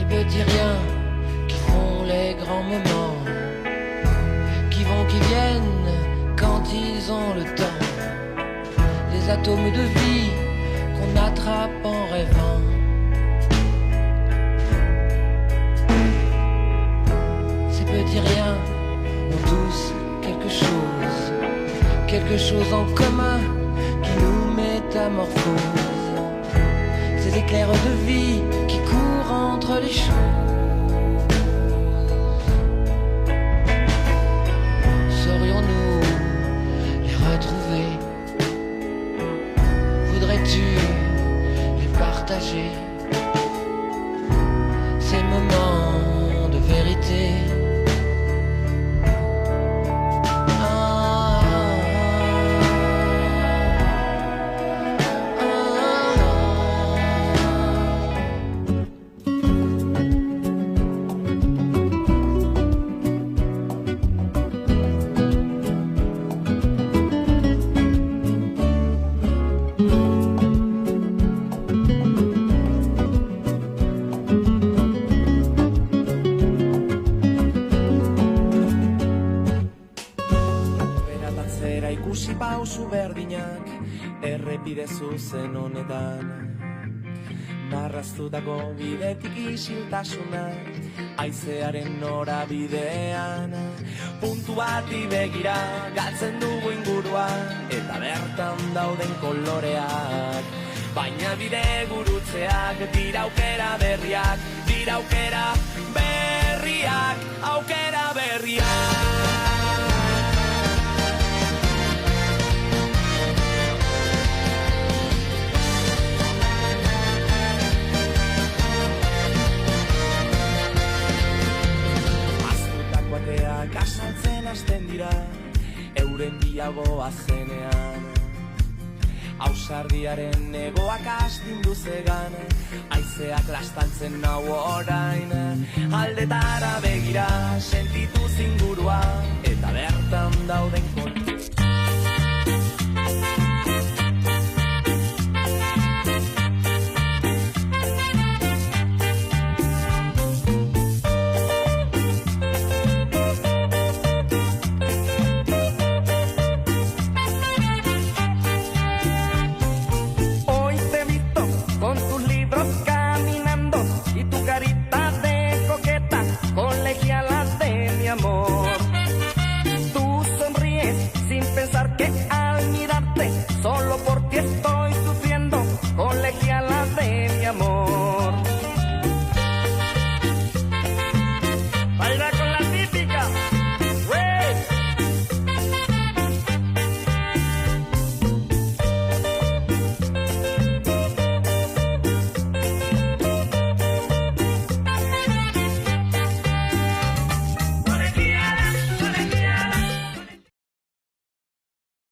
petits riens qui font les grands moments, qui vont, qui viennent quand ils ont le temps. Les atomes de vie qu'on attrape en rêvant. Ces petits riens ont tous quelque chose en commun qui nous métamorphose. Ces éclairs de vie qui courent entre les choses. Saurions-nous les retrouver? Voudrais-tu les partager? Ces moments de vérité. Pausu berdinak errepide zuzen honetan, marraztutako bidetik isiltasuna, haizearen norabidean. Puntu bati begira galtzen dugu ingurua, eta bertan dauden koloreak. Baina bide gurutzeak dira aukera berriak, dira aukera berriak, aukera berriak. Kasaltzen hasten dira, euren biagoa zenean. Ausardiaren egoak astindu zegan, haizeak lastaltzen nau orain. Aldetara begira, sentitu zingurua, eta bertan dauden